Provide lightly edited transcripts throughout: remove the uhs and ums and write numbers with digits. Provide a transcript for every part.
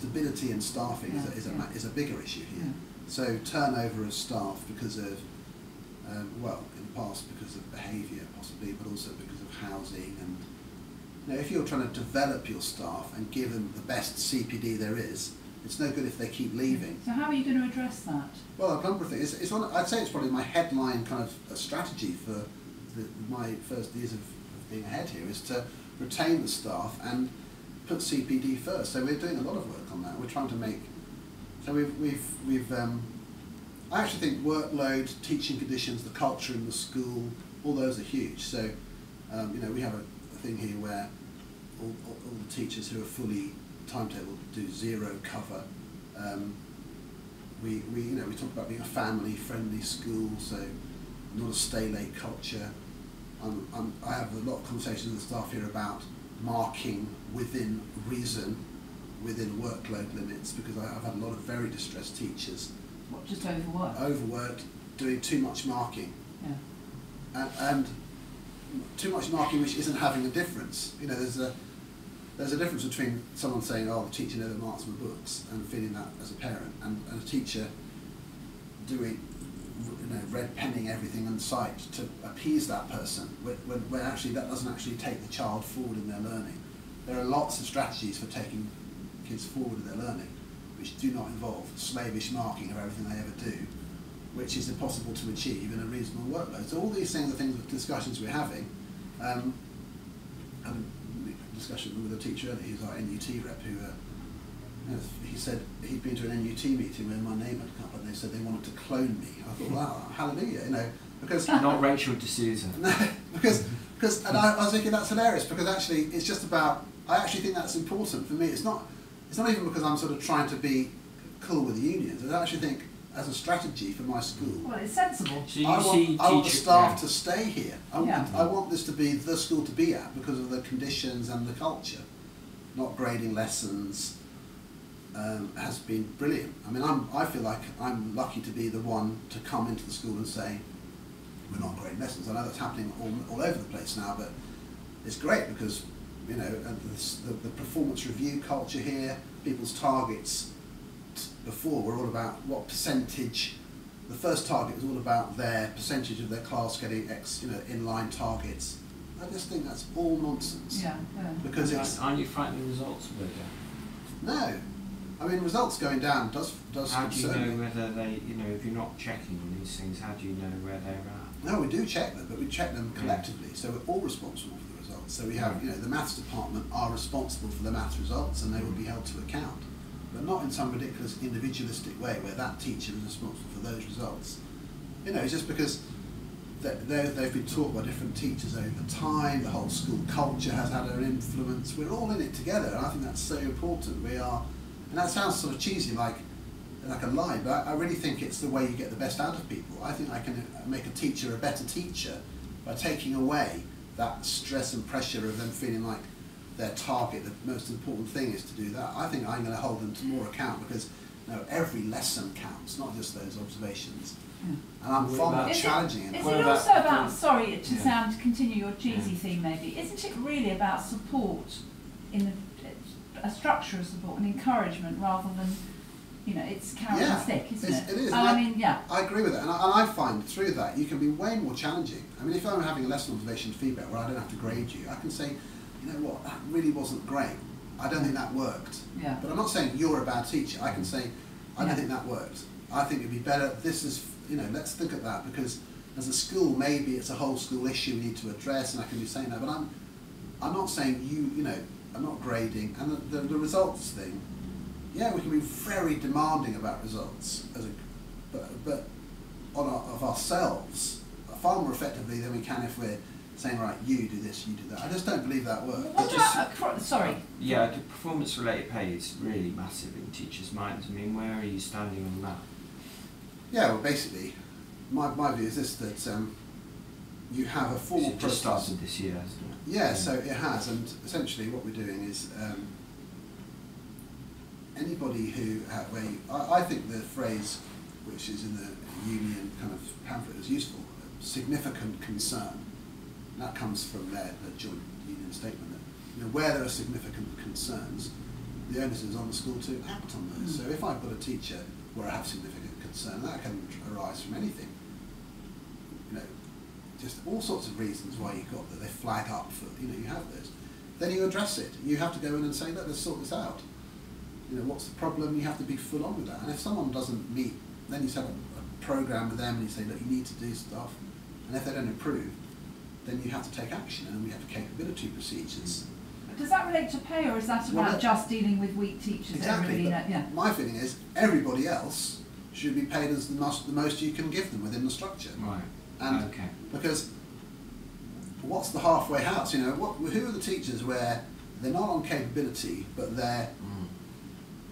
stability in staffing is a bigger issue here. So turnover of staff because of, well, in the past because of behaviour possibly, but also because of housing. And you know, if you're trying to develop your staff and give them the best CPD there is, it's no good if they keep leaving. So how are you going to address that? Well, a number of things. I'd say it's probably my headline kind of a strategy for my first years of being ahead here is to retain the staff and put CPD first. So we're doing a lot of work on that. We're trying to make. So I actually think workload, teaching conditions, the culture in the school, all those are huge. So you know, we have a thing here where all the teachers who are fully timetable do zero cover. We talk about being a family-friendly school, so not a stay late culture. I have a lot of conversations with the staff here about marking within reason, within workload limits, because I've had a lot of very distressed teachers. What, just overworked? Overworked, doing too much marking. Yeah. And too much marking which isn't having a difference. You know, there's a difference between someone saying, oh, the teacher never marks my books, and feeling that as a parent, and a teacher doing, you know, red penning everything on site to appease that person, when actually that doesn't actually take the child forward in their learning. There are lots of strategies for taking kids forward in their learning, which do not involve slavish marking of everything they ever do, which is impossible to achieve in a reasonable workload. So all these things are things, discussions we're having. Had a discussion with a teacher earlier, he was our NUT rep, who he said he'd been to an NUT meeting where my name had come up and they said they wanted to clone me. I thought, wow, hallelujah, you know, because not Rachel D'Souza. No, because and I was thinking that's hilarious, because actually it's just about, I actually think that's important for me. It's not even because I'm sort of trying to be cool with the unions. I actually think as a strategy for my school, well, it's sensible. So I want the staff to stay here. I want this to be the school to be at because of the conditions and the culture. Not grading lessons has been brilliant. I mean, I feel like I'm lucky to be the one to come into the school and say, we're not grading lessons. I know that's happening all over the place now, but it's great because, you know, the performance review culture here, people's targets before were all about what percentage. The first target was all about their percentage of their class getting X, you know, inline targets. I just think that's all nonsense. Yeah. Because aren't you frightened the results will go down? No, I mean results going down does. How do you know whether they, you know, if you're not checking on these things, how do you know where they're at? No, we do check them, but we check them collectively. So we're all responsible for the results. So we have, you know, the maths department are responsible for the maths results, and they will be held to account. But not in some ridiculous individualistic way where that teacher is responsible for those results. You know, it's just because they've been taught by different teachers over time, the whole school culture has had an influence, we're all in it together, and I think that's so important. We are, and that sounds sort of cheesy, like a lie, but I really think it's the way you get the best out of people. I think I can make a teacher a better teacher by taking away that stress and pressure of them feeling like their target, the most important thing is to do that. I think I'm going to hold them to more account because, you know, every lesson counts, not just those observations. And I'm far more challenging. Is it also about, sorry to continue your cheesy theme maybe, isn't it really about support, in a structure of support and encouragement rather than, you know, it's carrot and stick, isn't it? It is. I mean, I agree with that, and I find through that you can be way more challenging. I mean, if I'm having a lesson observation feedback where I don't have to grade you, I can say, you know what, that really wasn't great. I don't think that worked. Yeah. But I'm not saying you're a bad teacher. I can say, I don't think that worked. I think it'd be better, this is, you know, let's think at that, because as a school, maybe it's a whole school issue we need to address, and I can be saying that, but I'm not saying you know, I'm not grading, and the results thing, yeah, we can be very demanding about results, but of ourselves, far more effectively than we can if we're saying, right, you do this, you do that. I just don't believe that works. Sorry. Yeah, the performance-related pay is really massive in teachers' minds. I mean, where are you standing on that? Yeah, well, basically, my view is this, that you have a formal process. It just started this year, hasn't it? Yeah, so it has, and essentially what we're doing is anybody who, I think the phrase, which is in the union kind of pamphlet, is useful, significant concern. That comes from their joint union statement that, you know, where there are significant concerns, the onus is on the school to act on those. So if I've got a teacher where I have significant concern, and that can arise from anything, you know, just all sorts of reasons why you've got that they flag up for, you know, you have those. Then you address it. You have to go in and say, look, let's sort this out. You know, what's the problem? You have to be full on with that. And if someone doesn't meet, then you set up a program with them and you say, look, you need to do stuff. And if they don't improve, then you have to take action, and we have capability procedures. Does that relate to pay, or is that about just dealing with weak teachers? Exactly. Yeah. My feeling is everybody else should be paid as the most you can give them within the structure. Right. And okay. Because what's the halfway house? You know, who are the teachers where they're not on capability, but they're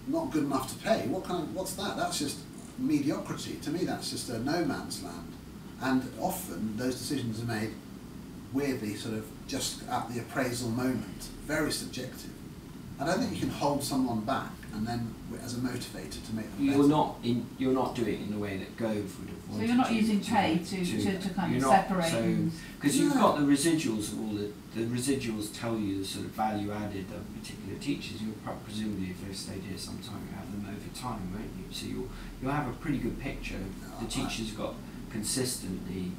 not good enough to pay? What's that? That's just mediocrity. To me, that's just a no man's land. And often those decisions are made weirdly, sort of just at the appraisal moment, very subjective. I don't think you can hold someone back and then as a motivator to make them better. You're not doing it in the way that Gove would have wanted. So you're not using pay to kind of separate. Because you've got the residuals of all the residuals tell you the sort of value added of particular teachers. You'll presumably, if they've stayed here some time, you have them over time, won't you? So you'll have a pretty good picture of the teachers got consistently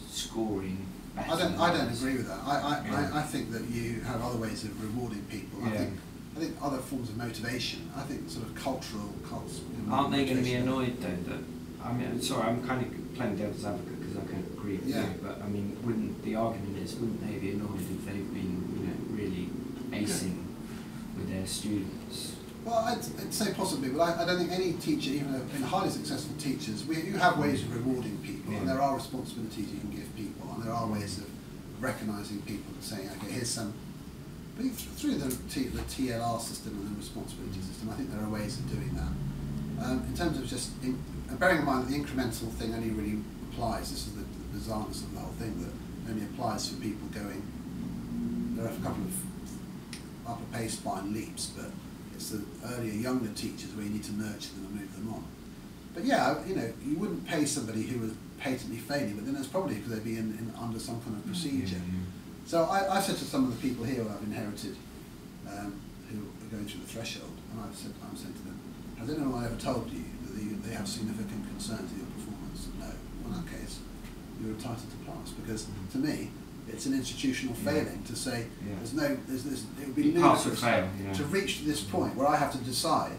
scoring. I don't agree with that. I think that you have other ways of rewarding people. Yeah. I think other forms of motivation. I think sort of cultural. Aren't they going to be annoyed though that? I mean, sorry, I'm kind of playing devil's advocate because I can agree with you. But I mean, wouldn't they be annoyed if they've been, really acing with their students? Well, I'd say possibly, but I don't think any teacher, even in highly successful teachers, you have ways of rewarding people, and there are responsibilities you can give people, and there are ways of recognising people and saying, okay, here's some. But through the TLR system and the responsibility system, I think there are ways of doing that. In terms of just, bearing in mind that the incremental thing only really applies, this is the bizarreness of the whole thing, that only applies for people going, there are a couple of upper pay spine leaps, but it's the earlier, younger teachers where you need to nurture them and move them on. But yeah, you wouldn't pay somebody who was patently failing, but then that's probably because they'd be under some kind of procedure. So I said to some of the people here who I've inherited, who are going through the threshold, and I'm saying to them, has anyone ever told you that they have significant concerns with your performance? No. Well, in that case, you're entitled to pass, because to me, it's an institutional failing to say it would be ludicrous to reach this point where I have to decide,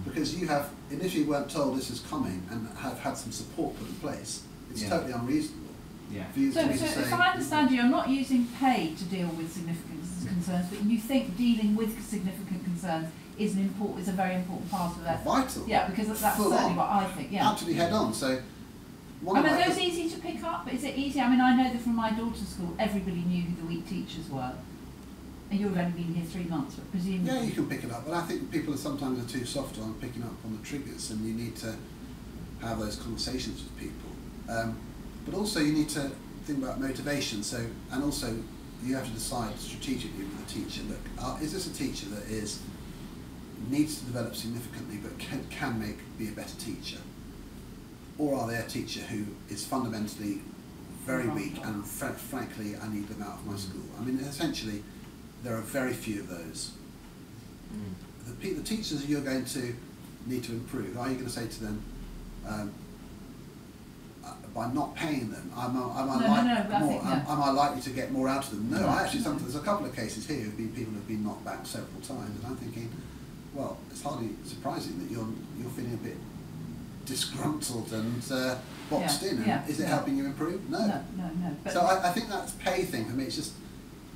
because you have initially weren't told this is coming and have had some support put in place. It's totally unreasonable. So if I understand you're not using pay to deal with significant concerns, but you think dealing with significant concerns is a very important part of that. Vital. Yeah, because that's certainly what I think. Yeah. Absolutely head on. So. Are those easy to pick up? Is it easy? I mean, I know that from my daughter's school, everybody knew who the weak teachers were. And you've only been here 3 months, but presumably... Yeah, you can pick it up, but I think people sometimes are too soft on picking up on the triggers, and you need to have those conversations with people. But also you need to think about motivation, and also you have to decide strategically with the teacher, look, is this a teacher that needs to develop significantly but can be a better teacher? Or are they a teacher who is fundamentally very weak and frankly I need them out of my school? I mean, essentially, there are very few of those. The teachers you're going to need to improve, are you going to say to them, by not paying them, am I likely to get more out of them? No, there's a couple of cases here who've been people who've been knocked back several times, and I'm thinking, well, it's hardly surprising that you're feeling a bit disgruntled and boxed in. And is it helping you improve? No. No. So I think that's pay thing for me. It's just,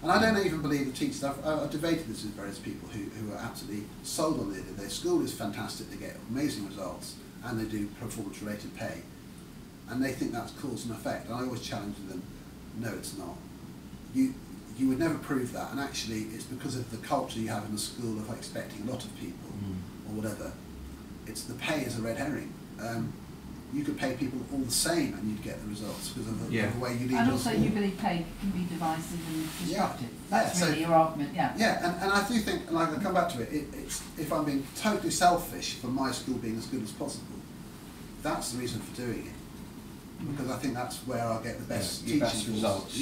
and I don't even believe the teachers. I've debated this with various people who are absolutely sold on it. Their school is fantastic. They get amazing results, and they do performance-related pay, and they think that's cause and effect. And I always challenge them. No, it's not. You would never prove that, and actually, it's because of the culture you have in the school of expecting a lot of people or whatever. It's the pay is a red herring. You could pay people all the same and you'd get the results because of the way you lead. And also you believe pay can be divisive and destructive. That's really your argument, and I do think, and I can come back to it, it's if I'm being totally selfish for my school being as good as possible, that's the reason for doing it. Because I think that's where I'll get the best teaching results.